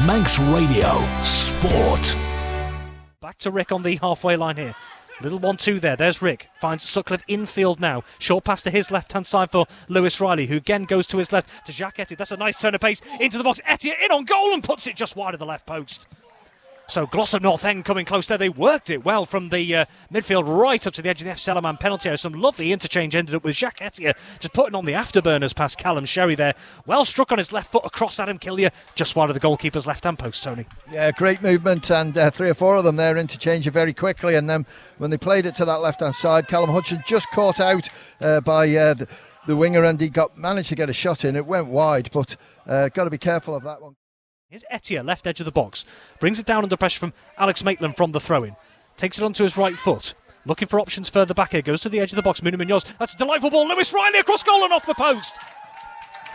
Manx Radio Sport. Back to Rick on the halfway line here. Little 1-2 there. There's Rick. Finds Sutcliffe infield now. Short pass to his left-hand side for Lewis Riley, who again goes to his left to Jacques Etier. That's a nice turn of pace into the box. Etier in on goal and puts it just wide of the left post. So Glossop North End coming close there. They worked it well from the midfield right up to the edge of the FC Salaman penalty area. Some lovely interchange ended up with Jacques Etier just putting on the afterburners past Callum Sherry there. Well struck on his left foot across Adam Killier, just wide of the goalkeeper's left-hand post, Tony. Yeah, great movement, and 3 or 4 of them there interchanging very quickly. And then when they played it to that left-hand side, Callum Hudson just caught out by the winger, and he managed to get a shot in. It went wide, but got to be careful of that one. Here's Etier, left edge of the box. Brings it down under pressure from Alex Maitland from the throw-in. Takes it onto his right foot. Looking for options further back here. Goes to the edge of the box. Mooney Munoz. That's a delightful ball. Lewis Riley across goal and off the post.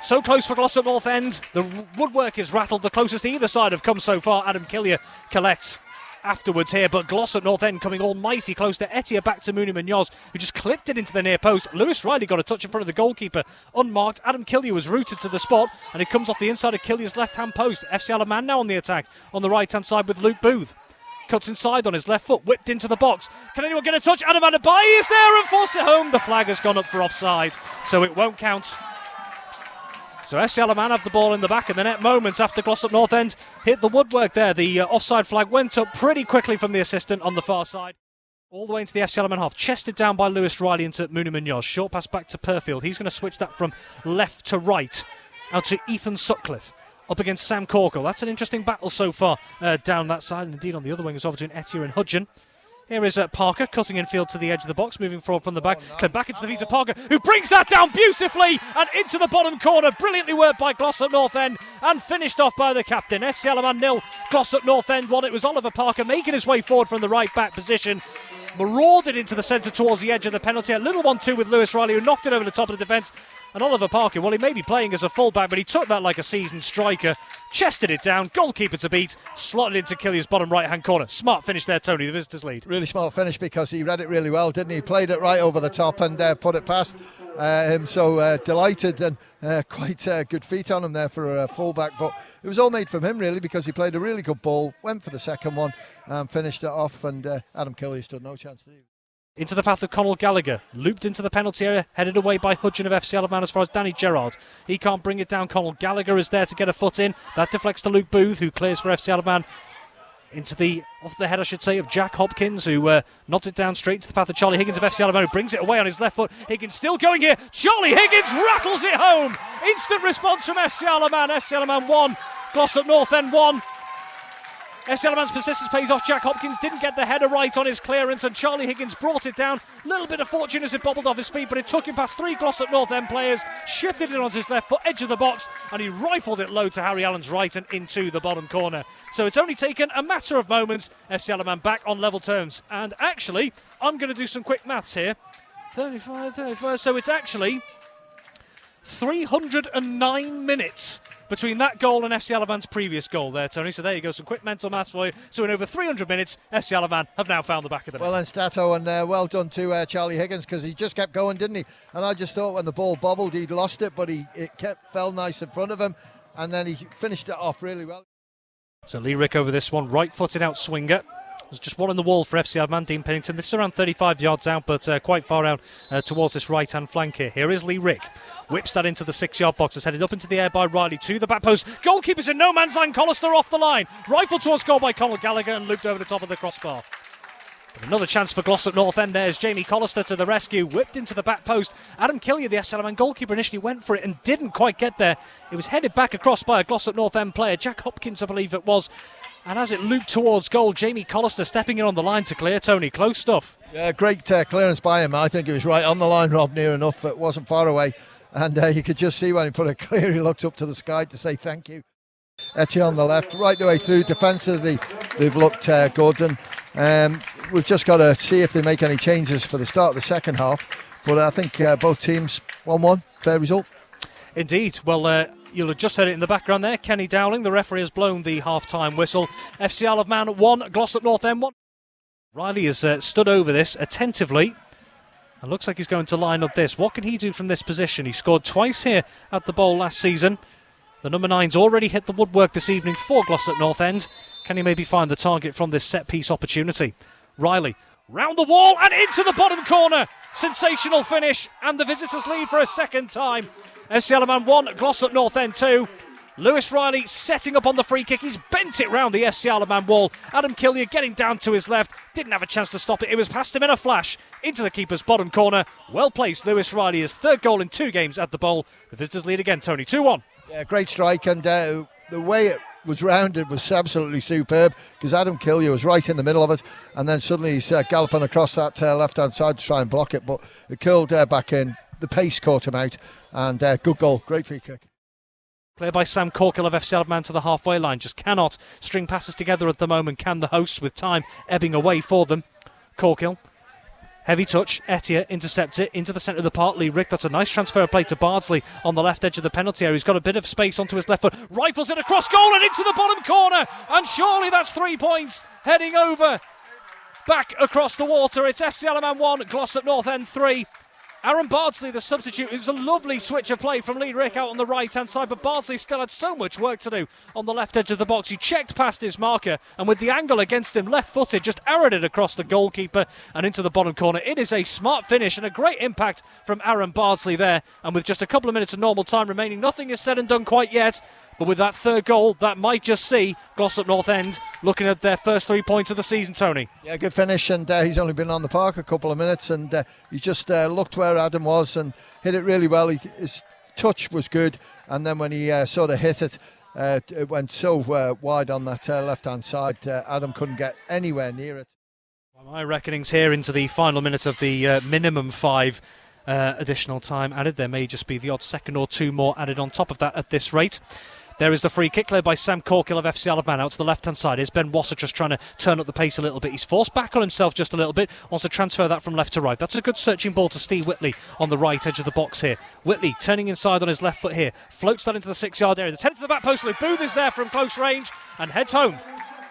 So close for Glossop North End. The woodwork is rattled. The closest either side have come so far. Adam Killier collects afterwards here, but Glossop North End coming almighty close to Etier, back to Mooney Munoz, who just clipped it into the near post. Lewis Riley got a touch in front of the goalkeeper, unmarked. Adam Killier was rooted to the spot, and it comes off the inside of Killier's left-hand post. FC Alaman now on the attack on the right-hand side with Luke Booth. Cuts inside on his left foot, whipped into the box. Can anyone get a touch? Adam Anabai is there and forced it home. The flag has gone up for offside, so it won't count. So FC Alaman have the ball in the back of the net moments after Glossop North End hit the woodwork there. The offside flag went up pretty quickly from the assistant on the far side. All the way into the FC Alaman half. Chested down by Lewis Riley into Mooney Munoz. Short pass back to Purfield. He's going to switch that from left to right. Out to Ethan Sutcliffe. Up against Sam Corkle. That's an interesting battle so far down that side. And indeed on the other wing as well between Etier and Hudson. Here is Parker cutting infield to the edge of the box, moving forward from the back. Back into the feet of Parker, who brings that down beautifully and into the bottom corner. Brilliantly worked by Glossop North End and finished off by the captain. FC Alaman 0, Glossop North End 1. It was Oliver Parker making his way forward from the right back position. Marauded into the centre towards the edge of the penalty. A little 1-2 with Lewis Riley, who knocked it over the top of the defence. And Oliver Parker, well, he may be playing as a fullback, but he took that like a seasoned striker. Chested it down, goalkeeper to beat, slotted into Killier's bottom right-hand corner. Smart finish there, Tony, the visitors lead. Really smart finish because he read it really well, didn't he? He played it right over the top and put it past him. So delighted and quite good feet on him there for a fullback. But it was all made from him, really, because he played a really good ball, went for the second one and finished it off. And Adam Killier stood no chance to do. Into the path of Conal Gallagher, looped into the penalty area, headed away by Hudson of FC Alaman as far as Danny Gerrard. He can't bring it down. Conal Gallagher is there to get a foot in. That deflects to Luke Booth, who clears for FC Alaman. Off the head, I should say, of Jack Hopkins, who knocked it down straight to the path of Charlie Higgins of FC Alaman, who brings it away on his left foot. Higgins still going here. Charlie Higgins rattles it home. Instant response from FC Alaman. FC Alaman 1, Glossop North End 1. FC Alaman's persistence pays off. Jack Hopkins didn't get the header right on his clearance, and Charlie Higgins brought it down. A little bit of fortune as it bobbled off his feet, but it took him past 3 Glossop North End players, shifted it onto his left foot, edge of the box, and he rifled it low to Harry Allen's right and into the bottom corner. So it's only taken a matter of moments. FC Alaman back on level terms. And actually, I'm going to do some quick maths here. 35, so it's actually 309 minutes between that goal and FC Alaman's previous goal there, Tony. So there you go, some quick mental maths for you. So in over 300 minutes, FC Alaman have now found the back of the net. Well done, Stato, and well done to Charlie Higgins, because he just kept going, didn't he? And I just thought when the ball bobbled, he'd lost it, but it fell nice in front of him, and then he finished it off really well. So Lee Rick over this one, right-footed out swinger. There's just one on the wall for FC Alaman, Dean Pennington. This is around 35 yards out, but quite far out towards this right-hand flank here. Here is Lee Rick. Whips that into the 6-yard box. It's headed up into the air by Riley to the back post. Goalkeeper's in no man's land. Collister off the line. Rifled towards goal by Conal Gallagher and looped over the top of the crossbar. But another chance for Glossop North End. There's Jamie Collister to the rescue. Whipped into the back post. Adam Killier, the FC Alaman goalkeeper, initially went for it and didn't quite get there. It was headed back across by a Glossop North End player. Jack Hopkins, I believe it was. And as it looped towards goal, Jamie Collister stepping in on the line to clear. Tony, close stuff. Yeah, great clearance by him. I think it was right on the line, Rob, near enough. It wasn't far away. And you could just see when he put it clear, he looked up to the sky to say thank you. Etier on the left, right the way through. Defensively, they've looked good. And we've just got to see if they make any changes for the start of the second half. But I think both teams 1-1, fair result. Indeed. Well, you'll have just heard it in the background there. Kenny Dowling, the referee, has blown the half-time whistle. FC Alaman 1, Glossop North End 1. Riley has stood over this attentively. And looks like he's going to line up this. What can he do from this position? He scored twice here at the Bowl last season. The number 9's already hit the woodwork this evening for Glossop North End. Can he maybe find the target from this set-piece opportunity? Riley, round the wall and into the bottom corner. Sensational finish, and the visitors lead for a second time. FC Alaman 1, Glossop North End 2. Lewis Riley setting up on the free kick. He's bent it round the FC Alaman wall. Adam Killier getting down to his left. Didn't have a chance to stop it. It was past him in a flash into the keeper's bottom corner. Well placed, Lewis Riley, his third goal in 2 games at the Bowl. The visitors lead again, Tony, 2-1. Yeah, great strike, and the way it was rounded was absolutely superb, because Adam Killier was right in the middle of it, and then suddenly he's galloping across that left-hand side to try and block it, but it curled back in. The pace caught him out, and good goal, great free kick. Clear by Sam Corkill of FC Alaman to the halfway line. Just cannot string passes together at the moment, can the hosts, with time ebbing away for them. Corkill, heavy touch, Etienne intercepts it into the centre of the park. Lee Rick, that's a nice transfer of play to Bardsley on the left edge of the penalty area. He's got a bit of space onto his left foot, rifles it across goal and into the bottom corner, and surely that's 3 points heading over back across the water. It's FC Alaman 1, Glossop North End 3. Aaron Bardsley, the substitute, is a lovely switch of play from Lee Rick out on the right-hand side, but Bardsley still had so much work to do on the left edge of the box. He checked past his marker, and with the angle against him, left-footed, just arrowed it across the goalkeeper and into the bottom corner. It is a smart finish and a great impact from Aaron Bardsley there, and with just a couple of minutes of normal time remaining, nothing is said and done quite yet. But with that third goal, that might just see Glossop North End looking at their first 3 points of the season, Tony. Yeah, good finish, and he's only been on the park a couple of minutes, and he just looked where Adam was and hit it really well. His touch was good, and then when he sort of hit it, it went so wide on that left-hand side, Adam couldn't get anywhere near it. Well, my reckonings here into the final minute of the minimum 5 additional time added. There may just be the odd second or 2 more added on top of that at this rate. There is the free kick cleared by Sam Corkill of FC Alaman out to the left-hand side. Here's Ben Wasser just trying to turn up the pace a little bit. He's forced back on himself just a little bit. Wants to transfer that from left to right. That's a good searching ball to Steve Whitley on the right edge of the box here. Whitley turning inside on his left foot here. Floats that into the 6-yard area. It's headed to the back post. Luke Booth is there from close range and heads home.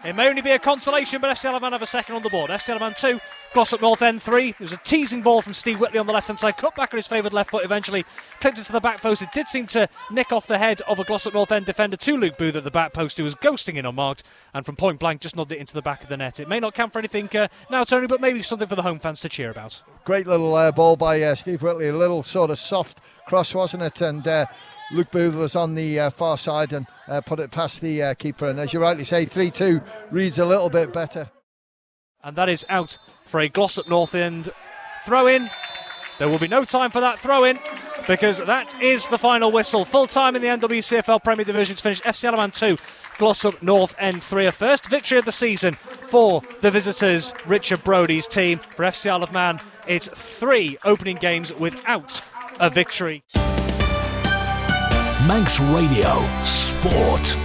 It may only be a consolation, but FC Alaman have a second on the board. FC Alaman 2, Glossop North End 3. It was a teasing ball from Steve Whitley on the left-hand side. Cut back on his favoured left foot eventually. Clipped it to the back post. It did seem to nick off the head of a Glossop North End defender to Luke Booth at the back post, who was ghosting in unmarked, and from point blank just nodded it into the back of the net. It may not count for anything now, Tony, but maybe something for the home fans to cheer about. Great little ball by Steve Whitley. A little sort of soft cross, wasn't it? And Luke Booth was on the far side and put it past the keeper. And as you rightly say, 3-2 reads a little bit better. And that is out for a Glossop North End throw-in. There will be no time for that throw-in, because that is the final whistle. Full time in the NWCFL Premier Division to finish FC Alaman 2, Glossop North End 3. A first victory of the season for the visitors, Richard Brody's team. For FC Alaman, it's 3 opening games without a victory. Manx Radio Sport.